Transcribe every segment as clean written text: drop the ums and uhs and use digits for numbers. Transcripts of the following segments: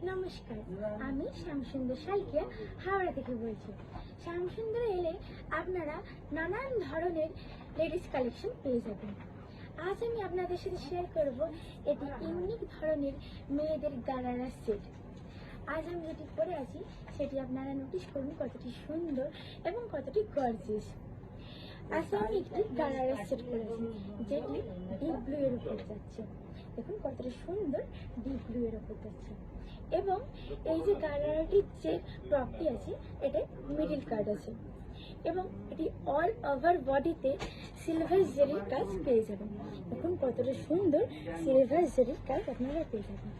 নমস্কার, আমি শ্যামসুন্দর সাইকিয়া হাওড়া থেকে বলছি। শ্যামসুন্দর এলে আপনারা নানান ধরনের লেডিস কালেকশন পেয়ে যাবেন। আজ আমি আপনাদের সাথে শেয়ার করব এটি ইউনিক ধরনের মেয়েদের গারারা সেট। আজ আমি যেটি পরে আছি সেটি আপনারা নোটিস করুন কতটি সুন্দর এবং কতটি গর্জিয়াস। আজকে আমি একটি গারারা সেট করেছি যেটি ডিপ ব্লু এর উপর যাচ্ছে। দেখুন কতটা সুন্দর ডিপ ব্লু এর উপর যাচ্ছে। এবং এই যে গারারাটির যে টপটি আছে এটা মিডল কাট আছে এবং এটি অল ওভার বডিতে সিলভার জেরির কাজ পেয়ে যাবেন। দেখুন কতটা সুন্দর সিলভার জেরির কাজ আপনারা পেয়ে যাবেন।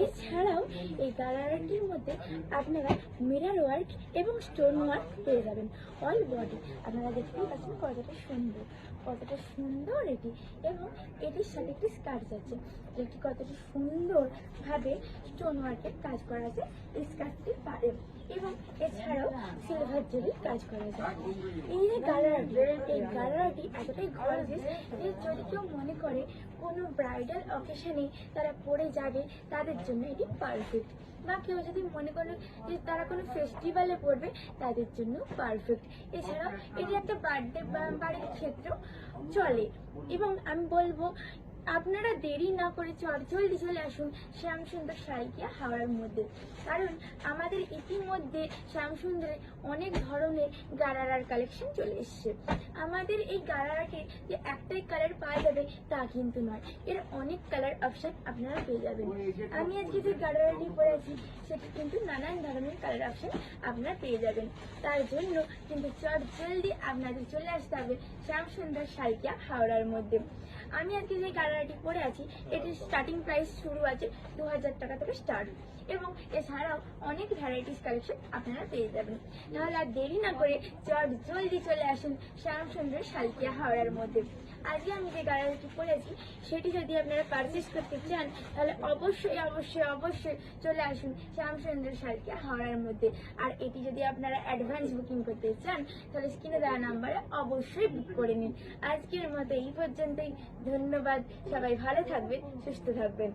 এছাড়াও এই গারারাটির মধ্যে আপনারা মিরর ওয়ার্ক এবং স্টোন ওয়ার্ক পেয়ে যাবেন অল বডি। আপনারা দেখতেই পাচ্ছেন কতটা সুন্দর এটি। এবং এটির সাথে একটি স্কার্ট যাচ্ছে, এটি কতটা সুন্দরভাবে স্টোন ওয়ার্কের কাজ করা যায় এই স্কার্টটির পাড়ে। এবং এছাড়াও সিলভার জেরির কাজ করা যায়। এই যে গারারাটি এতটাই গর্জিয়াস যে যদি কেউ মনে করে কোনো ব্রাইডাল অকেশনে তারা পরে যাবে তাদের জন্য এটি পারফেক্ট, বা কেউ যদি মনে করে যে তারা কোনো ফেস্টিভ্যালে পড়বে তাদের জন্য পারফেক্ট। এছাড়াও এটি একটা বার্থডে বাড়ির ক্ষেত্রেও চলে। এবং আমি বলবো আপনারা দেরি না করে জলদি চলে আসুন শ্যামসুন্দর সাইকিয়া হাওড়ার মধ্যে, কারণ আমাদের ইতিমধ্যে শ্যামসুন্দরে অনেক ধরনের গারারার কালেকশন চলে এসছে। আমাদের এই গারারাকে যে একটাই কালার পাওয়া যাবে তা কিন্তু নয়, এর অনেক কালার অপশন আপনারা পেয়ে যাবেন। আমি আজকে যে গারারাটি পরেছি সেটি কিন্তু নানান ধরনের কালার অপশন আপনারা পেয়ে যাবেন। তার জন্য কিন্তু জলদি আপনাদের চলে আসতে হবে শ্যামসুন্দর সাইকিয়া হাওড়ার মধ্যে। আমি আজকে যে গারারাটি পরে আছি এটির স্টার্টিং প্রাইস শুরু আছে 2000 টাকা থেকে স্টার্ট, এবং এছাড়াও অনেক ভ্যারাইটিস কালেকশন আপনারা পেয়ে যাবেন। তাহলে আর দেরি না করে জলদি চলে আসুন শ্যামসুন্দর সাইকিয়া হাওড়ার মধ্যে। আজকে আমি যে গারারাটি পরেছি সেটি যদি আপনারা পারচেস করতে চান তাহলে অবশ্যই চলে আসুন শ্যামসুন্দর সাইকিয়া হাওড়ার মধ্যে। আর এটি যদি আপনারা অ্যাডভান্স বুকিং করতে চান তাহলে স্ক্রিনে দেওয়া নাম্বারে অবশ্যই বুক করে নিন। আজকের মতো এই পর্যন্তই। ধন্যবাদ। সবাই ভালো থাকবেন, সুস্থ থাকবেন।